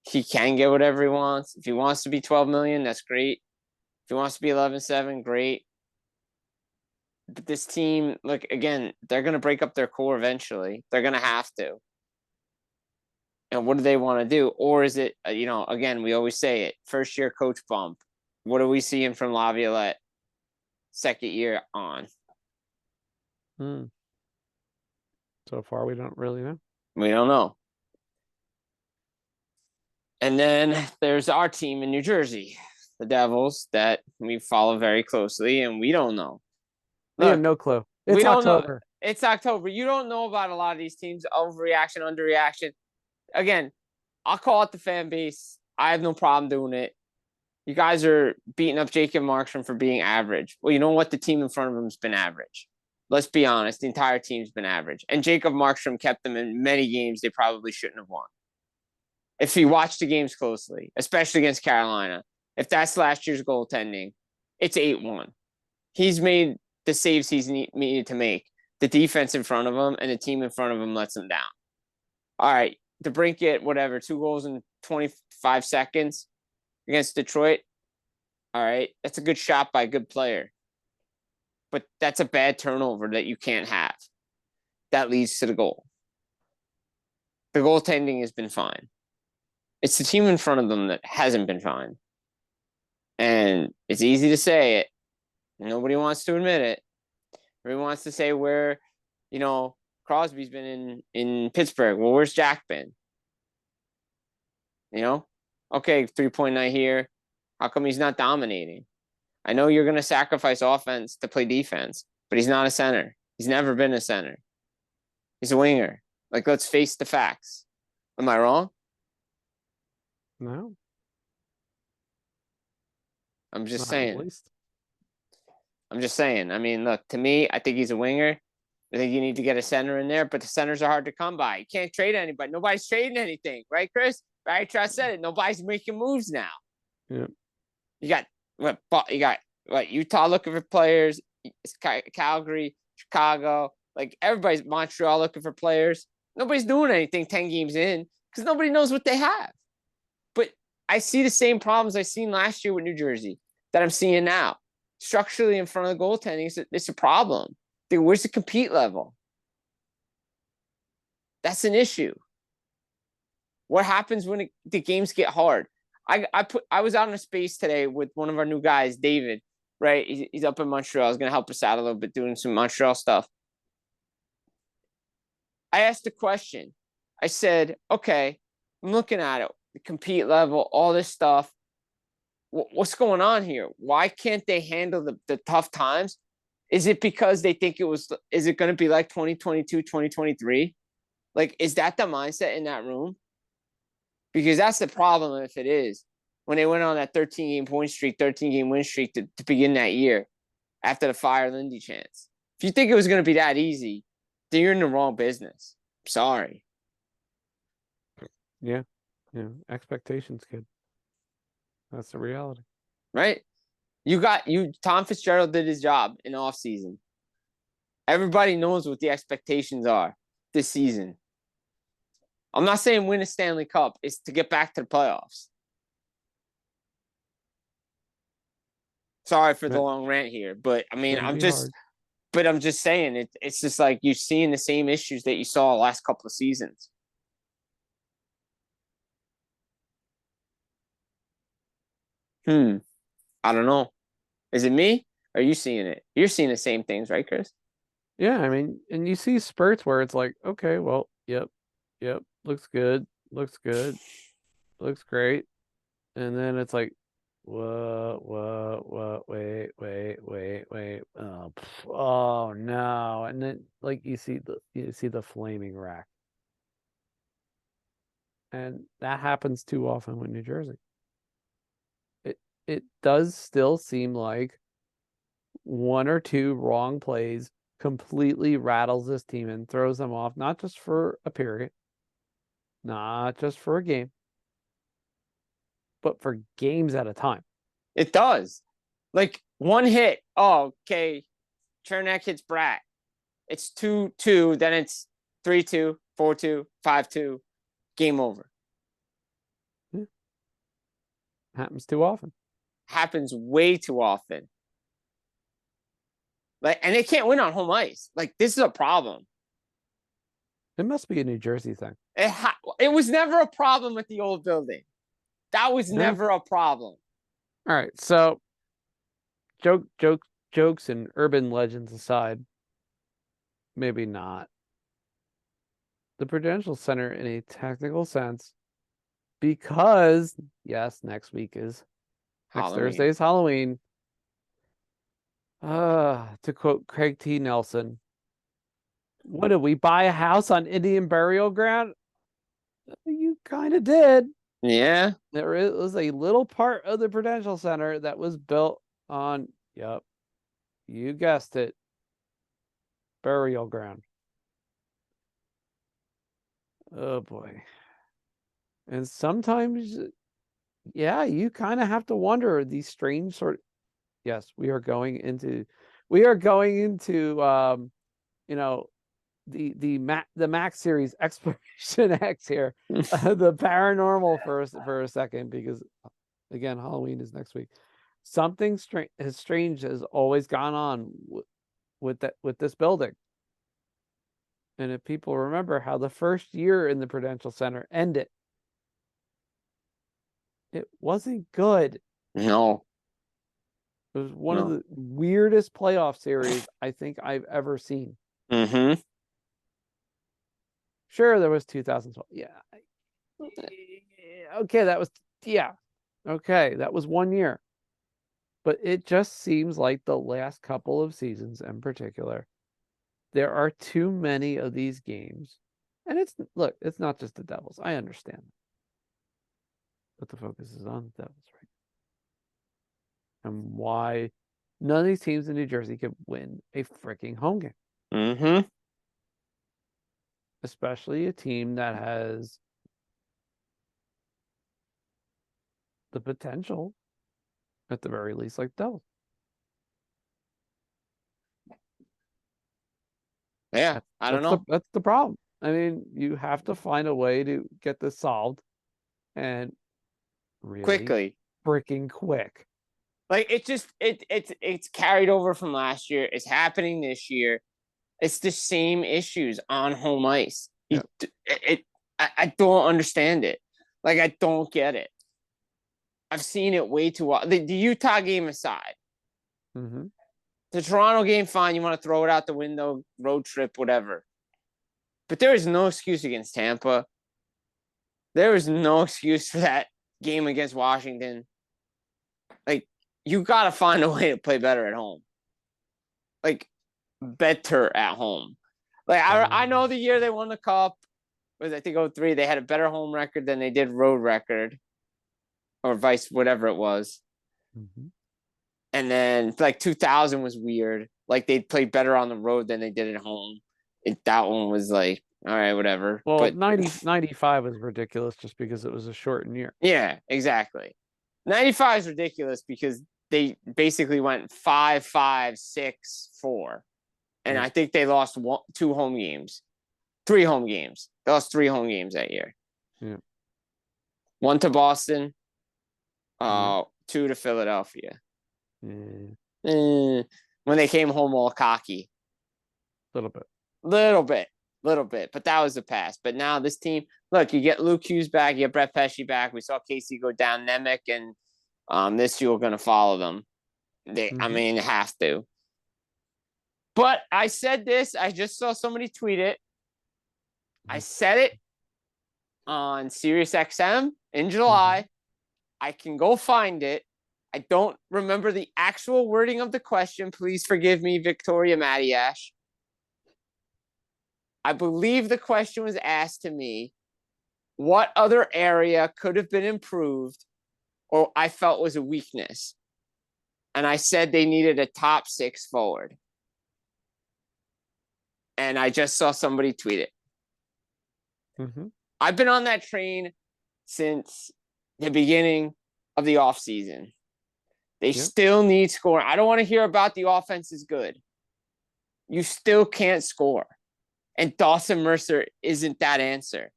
He can get whatever he wants. If he wants to be $12 million, that's great. If he wants to be 11-7, great. But this team, look, again, they're going to break up their core eventually. They're going to have to. And what do they want to do? Or is it, again, we always say it, first-year coach bump. What are we seeing from Laviolette second year on? So far, we don't really know. We don't know. And then there's our team in New Jersey, the Devils, that we follow very closely, and we don't know. We have no clue. It's October. It's October. You don't know about a lot of these teams, overreaction, underreaction. Again, I'll call it the fan base. I have no problem doing it. You guys are beating up Jacob Markstrom for being average. Well, you know what? The team in front of him has been average. Let's be honest. The entire team's been average. And Jacob Markstrom kept them in many games they probably shouldn't have won. If you watch the games closely, especially against Carolina, if that's last year's goaltending, it's 8-1. He's made the saves he's needed to make. The defense in front of him and the team in front of him lets him down. All right, DeBrincat, whatever, 2 goals in 25 seconds against Detroit. All right, that's a good shot by a good player. But that's a bad turnover that you can't have. That leads to the goal. The goaltending has been fine. It's the team in front of them that hasn't been fine. And it's easy to say it. Nobody wants to admit it. Everyone wants to say we're, Crosby's been in Pittsburgh. Well, where's Jack been? You know? Okay, 3-point night here. How come he's not dominating? I know you're going to sacrifice offense to play defense, but he's not a center. He's never been a center. He's a winger. Like, let's face the facts. Am I wrong? No. I'm just Not saying. at least. I'm just saying. I mean, look, to me, I think he's a winger. I think you need to get a center in there, but the centers are hard to come by. You can't trade anybody. Nobody's trading anything, right, Chris? Right, I said it. Nobody's making moves now. Yeah. You got what Utah looking for players, Calgary, Chicago, like everybody's Montreal looking for players. Nobody's doing anything 10 games in because nobody knows what they have. But I see the same problems I seen last year with New Jersey that I'm seeing now. Structurally in front of the goaltending, it's a problem. Dude, where's the compete level? That's an issue. What happens when the games get hard? I was out in a space today with one of our new guys, David, right? He's up in Montreal. He's going to help us out a little bit doing some Montreal stuff. I asked a question. I said, okay, I'm looking at it, the compete level, all this stuff. What's going on here? Why can't they handle the tough times? Is it because they think is it going to be like 2022, 2023? Like, is that the mindset in that room? Because that's the problem if it is. When they went on that 13-game win streak to begin that year after the fire Lindy chance. If you think it was going to be that easy, then you're in the wrong business. Sorry. Yeah. Expectations, kid. That's the reality. Right? Tom Fitzgerald did his job in the offseason. Everybody knows what the expectations are this season. I'm not saying win a Stanley Cup. It's to get back to the playoffs. Sorry for the long rant here, but I mean, I'm just saying it's just like you're seeing the same issues that you saw the last couple of seasons. I don't know. Is it me? Or are you seeing it? You're seeing the same things, right, Chris? Yeah, I mean, and you see spurts where it's like, okay, well, yep, looks good, looks great. And then it's like, what, wait. Oh no. And then like you see the flaming rack. And that happens too often with New Jersey. It does still seem like one or two wrong plays completely rattles this team and throws them off, not just for a period, not just for a game, but for games at a time. It does. Like one hit. Oh, okay. Chernak hits Bratt. It's 2-2. Then it's 3-2, 4-2, 5-2. Game over. Yeah. Happens too often. Happens way too often. Like, and they can't win on home ice. Like, this is a problem. It must be a New Jersey thing. It was never a problem at the old building. That was never a problem. All right, so jokes and urban legends aside, maybe not. The Prudential Center, in a technical sense, because yes, next Thursday is Halloween. To quote Craig T. Nelson, what did we buy a house on Indian burial ground? You kind of did. Yeah. There was a little part of the Prudential Center that was built on, yep, you guessed it, burial ground. Oh boy. And sometimes, yeah, you kind of have to wonder these strange sort of, yes, we are going into the Max series Exploration X here, the paranormal for a second, because again, Halloween is next week. Something strange has always gone on with this building. And if people remember how the first year in the Prudential Center ended, it wasn't good. No. It was one of the weirdest playoff series I think I've ever seen. Mm-hmm. Sure, there was 2012. Yeah. Okay, that was Okay, that was 1 year. But it just seems like the last couple of seasons in particular, there are too many of these games. And it's not just the Devils. I understand. But the focus is on the Devils, right? And why none of these teams in New Jersey could win a freaking home game. Mm-hmm. Especially a team that has the potential, at the very least, like Devils. Yeah, I don't know. That's the problem. I mean, you have to find a way to get this solved, and really Quickly, freaking quick. Like it's carried over from last year. It's happening this year. It's the same issues on home ice. Yeah. I don't understand it. Like, I don't get it. I've seen it way too often. The Utah game aside, Mm-hmm. the Toronto game, fine. You want to throw it out the window, road trip, whatever. But there is no excuse against Tampa. There is no excuse for that game against Washington. Like, you got to find a way to play better at home. Like, better at home. Like, I know the year they won the Cup was, I think, 2003. They had a better home record than they did road record, or vice, whatever it was. Mm-hmm. And then, like, 2000 was weird. Like, they played better on the road than they did at home. That one was like, all right, whatever. Well, but 95 was ridiculous just because it was a shortened year. Yeah, exactly. 95 is ridiculous because they basically went 5-5, 6-4. And Yeah. I think they lost 3 home games. They lost 3 home games that year. Yeah. 1 to Boston, 2 to Philadelphia. Yeah. When they came home all cocky. Little bit. But that was the past. But now this team, look, you get Luke Hughes back, you get Brett Pesce back. We saw Casey go down Nemec, and this year we're going to follow them. I mean, have to. But I said this. I just saw somebody tweet it. I said it on SiriusXM in July. I can go find it. I don't remember the actual wording of the question. Please forgive me, Victoria Matiash. I believe the question was asked to me, what other area could have been improved or I felt was a weakness? And I said they needed a top 6 forward. And I just saw somebody tweet it. I've been on that train since the beginning of the offseason. They still need scoring. I don't want to hear about the offense is good. You still can't score. And Dawson Mercer isn't that answer.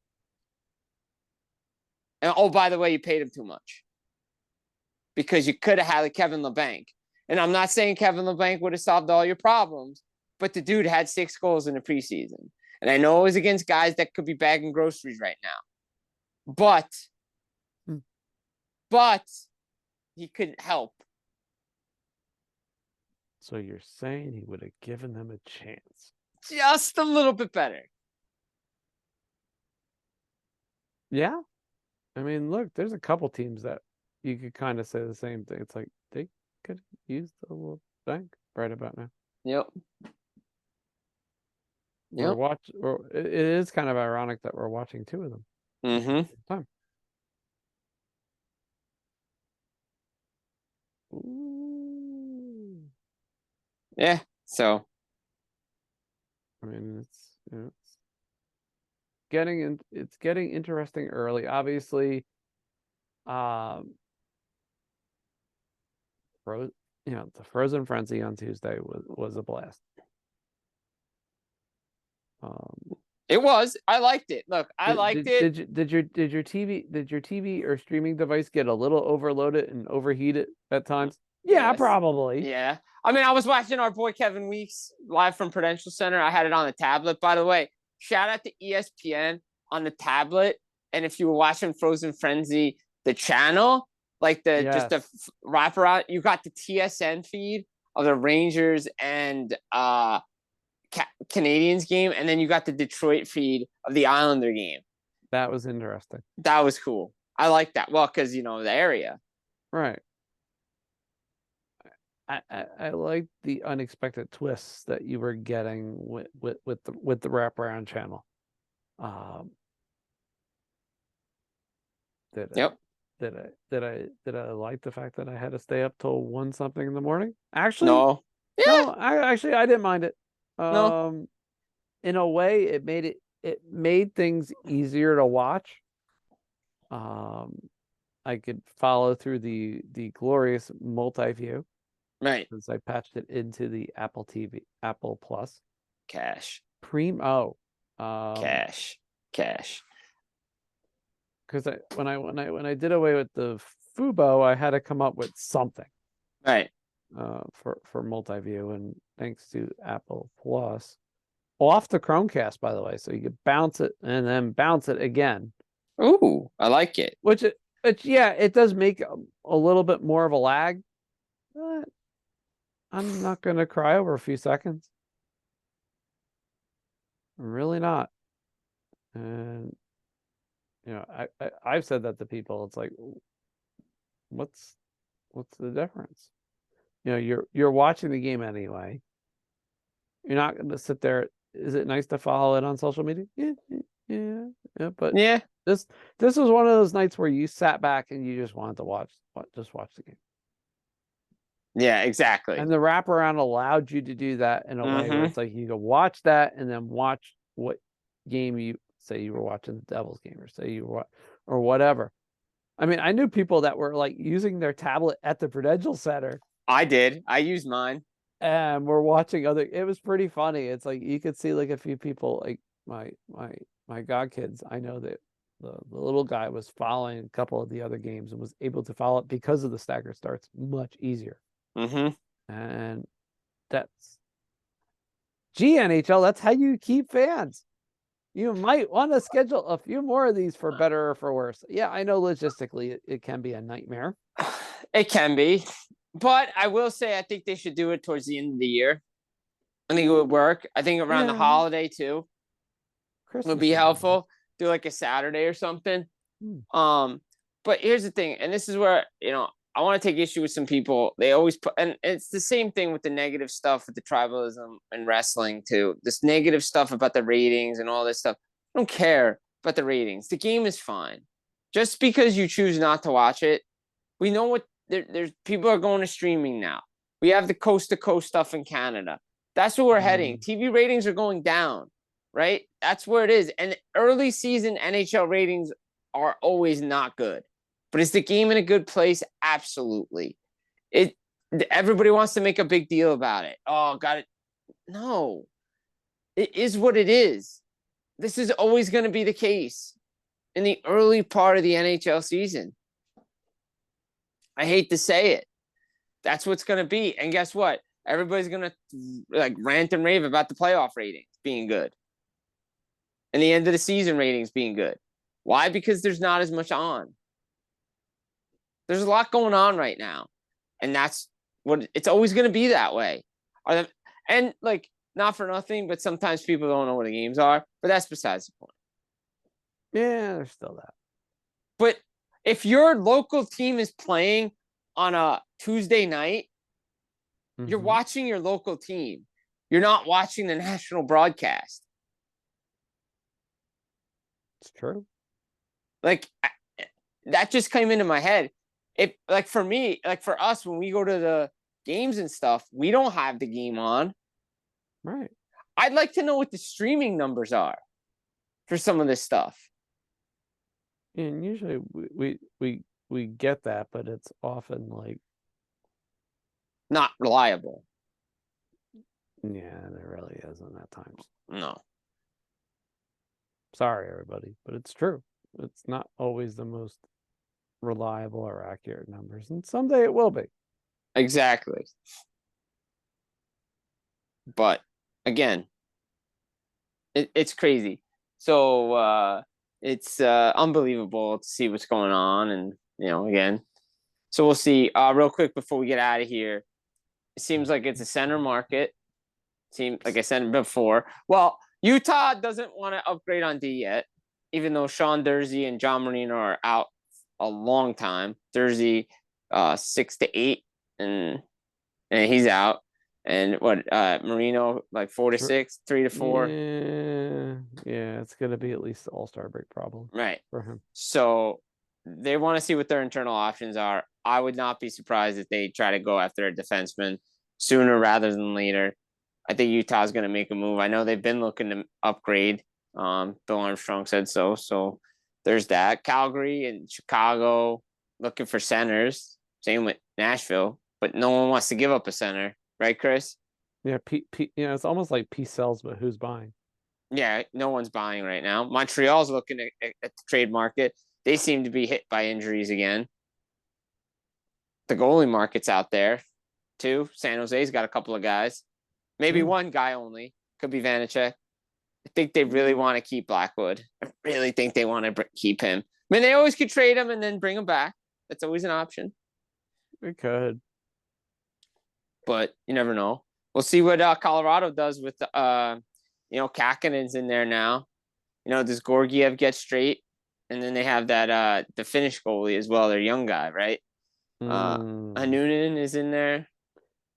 And oh, by the way, you paid him too much. Because you could have had Kevin LeBanc. And I'm not saying Kevin LeBanc would have solved all your problems, but the dude had 6 goals in the preseason. And I know it was against guys that could be bagging groceries right now. But he could help. So you're saying he would have given them a chance? Just a little bit better. Yeah. I mean, look, there's a couple teams that you could kind of say the same thing. It's like they could use the little bank right about now. Yep. It is kind of ironic that we're watching 2 of them. At the same time. Ooh. Yeah. So. I mean, it's getting interesting early. Obviously, the Frozen Frenzy on Tuesday was a blast. It was. I liked it. Look, I liked it. Did your TV or streaming device get a little overloaded and overheated at times? Yeah, probably. Yeah. I mean, I was watching our boy Kevin Weeks live from Prudential Center. I had it on the tablet. By the way, shout out to ESPN on the tablet. And if you were watching Frozen Frenzy, the channel, like just the wraparound, you got the TSN feed of the Rangers and Canadiens game, and then you got the Detroit feed of the Islander game. That was interesting. That was cool. I like that. Well, because the area. Right. I like the unexpected twists that you were getting with the wraparound channel. Did I like the fact that I had to stay up till 1 something in the morning? Actually, no. Yeah. No, I didn't mind it. No. In a way, it made things easier to watch. I could follow through the glorious multi-view. Right. Since I patched it into the Apple TV, Apple Plus. Cash. Cash. Because when I did away with the Fubo, I had to come up with something. Right. For multi-view, and thanks to Apple Plus, off the Chromecast, by the way, so you could bounce it and then bounce it again. Ooh, I like it. Which it does make a little bit more of a lag, but I'm not gonna cry over a few seconds. I'm really not. And I've said that to people. It's like, what's the difference? You're watching the game anyway. You're not going to sit there. Is it nice to follow it on social media? Yeah. But yeah, this was one of those nights where you sat back and you just wanted to watch the game. Yeah, exactly. And the wraparound allowed you to do that in a way where it's like you could watch that and then watch what game you were watching, the Devils game, or whatever. I mean, I knew people that were like using their tablet at the Prudential Center. I did. I used mine. And we're watching it was pretty funny. It's like you could see like a few people, like my godkids. I know that the little guy was following a couple of the other games and was able to follow it because of the staggered starts much easier. And that's NHL. That's how you keep fans. You might want to schedule a few more of these for better or for worse. Yeah, I know logistically it can be a nightmare. It can be. But I will say I think they should do it towards the end of the year. I think it would work. I think around the holiday too. Christmas would be helpful. Do like a Saturday or something. But here's the thing, and this is where, I want to take issue with some people. They always put, and it's the same thing with the negative stuff with the tribalism and wrestling too. This negative stuff about the ratings and all this stuff. I don't care about the ratings. The game is fine. Just because you choose not to watch it, we know what there's people are going to streaming now. We have the coast to coast stuff in Canada. That's where we're heading. TV ratings are going down, right? That's where it is. And early season NHL ratings are always not good. But is the game in a good place? Absolutely. Everybody wants to make a big deal about it. Oh, got it. No. It is what it is. This is always going to be the case in the early part of the NHL season. I hate to say it. That's what's going to be. And guess what? Everybody's going to rant and rave about the playoff ratings being good. And the end of the season ratings being good. Why? Because there's not as much on. There's a lot going on right now. And that's what it's always going to be that way. And not for nothing, but sometimes people don't know what the games are. But that's besides the point. Yeah, there's still that. But if your local team is playing on a Tuesday night, you're watching your local team. You're not watching the national broadcast. It's true. That just came into my head. If for me, for us, when we go to the games and stuff, we don't have the game on. Right. I'd like to know what the streaming numbers are for some of this stuff. And usually we get that, but it's often not reliable. Yeah, there really isn't at times. No. Sorry, everybody, but it's true. It's not always the most reliable or accurate numbers, and someday it will be. Exactly. But again, it's crazy. So it's unbelievable to see what's going on, and again. So we'll see. Real quick before we get out of here, it seems like it's a center market. Team, like I said before. Well, Utah doesn't want to upgrade on D yet, even though Sean Durzi and John Marino are out a long time. Durzi, 6 to 8, and he's out. And Marino like 4 to 6, 3 to 4. Yeah, it's gonna be at least the All-Star break problem, right, for him. So they want to see what their internal options are. I would not be surprised if they try to go after a defenseman sooner rather than later. I think Utah's going to make a move. I know they've been looking to upgrade. Bill Armstrong said so. So there's that. Calgary and Chicago looking for centers. Same with Nashville, but no one wants to give up a center, right, Chris? Yeah, it's almost like P sells, but who's buying? Yeah, no one's buying right now. Montreal's looking at the trade market. They seem to be hit by injuries again. The goalie market's out there, too. San Jose's got a couple of guys. Maybe one guy only. Could be Vanacek. I think they really want to keep Blackwood. I really think they want to keep him. I mean, they always could trade him and then bring him back. That's always an option. They could. But you never know. We'll see what Colorado does with, Kakinen's in there now. Does Georgiev get straight? And then they have that the Finnish goalie as well, their young guy, right? Noonan is in there.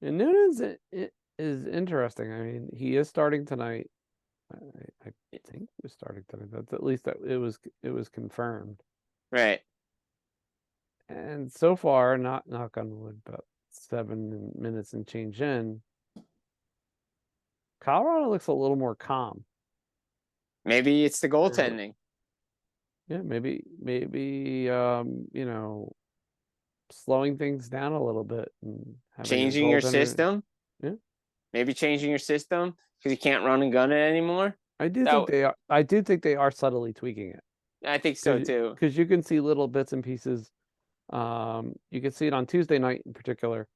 And Noonan's is interesting. I mean, he is starting tonight. I think he was starting tonight. That's at least that it was confirmed. Right. And so far, not knock on wood, but 7 minutes and change in, Colorado looks a little more calm. Maybe it's the goaltending. Yeah, maybe slowing things down a little bit and changing your system. Yeah. Maybe changing your system because you can't run and gun it anymore. I do think they are subtly tweaking it. I think so too. Because you can see little bits and pieces. You can see it on Tuesday night in particular,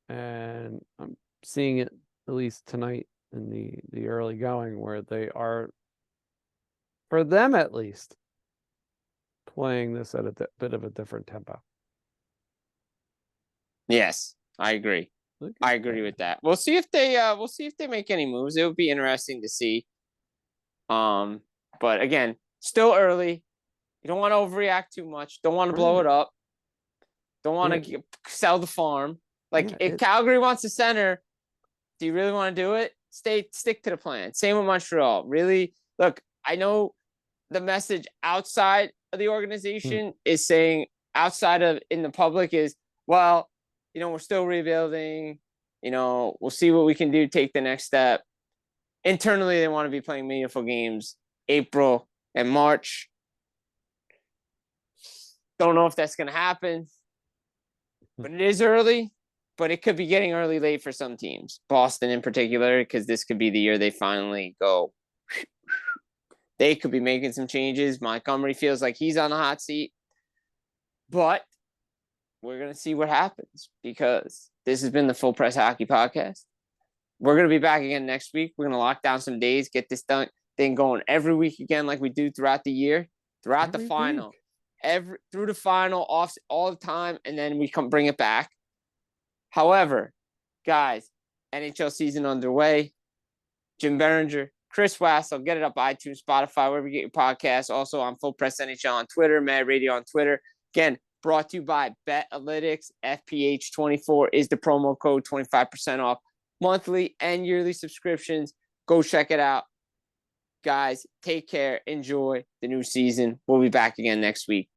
and I'm seeing it at least tonight in the early going where they are, for them at least, playing this at a bit of a different tempo. Yes, I agree. I agree with that. We'll see if they make any moves. It would be interesting to see. But again, still early. You don't want to overreact too much. Don't want to blow it up. Don't want to sell the farm. If Calgary wants a center, do you really want to do it? Stick to the plan. Same with Montreal. Really, look, I know the message outside of the organization is saying outside of in the public is, well, we're still rebuilding. We'll see what we can do, take the next step. Internally, they want to be playing meaningful games April and March. Don't know if that's going to happen, but it is early. But it could be getting early late for some teams. Boston in particular, because this could be the year they finally go. They could be making some changes. Montgomery feels like he's on the hot seat. But we're going to see what happens because this has been the Full Press Hockey Podcast. We're going to be back again next week. We're going to lock down some days, get this thing going every week again like we do throughout the year, throughout the final. Through the final, off all the time, and then we bring it back. However, guys, NHL season underway. Jim Biringer, Chris Wassel, get it up iTunes, Spotify, wherever you get your podcasts. Also on Full Press NHL on Twitter, Mad Radio on Twitter. Again, brought to you by BetAlytics. FPH24 is the promo code, 25% off monthly and yearly subscriptions. Go check it out. Guys, take care. Enjoy the new season. We'll be back again next week.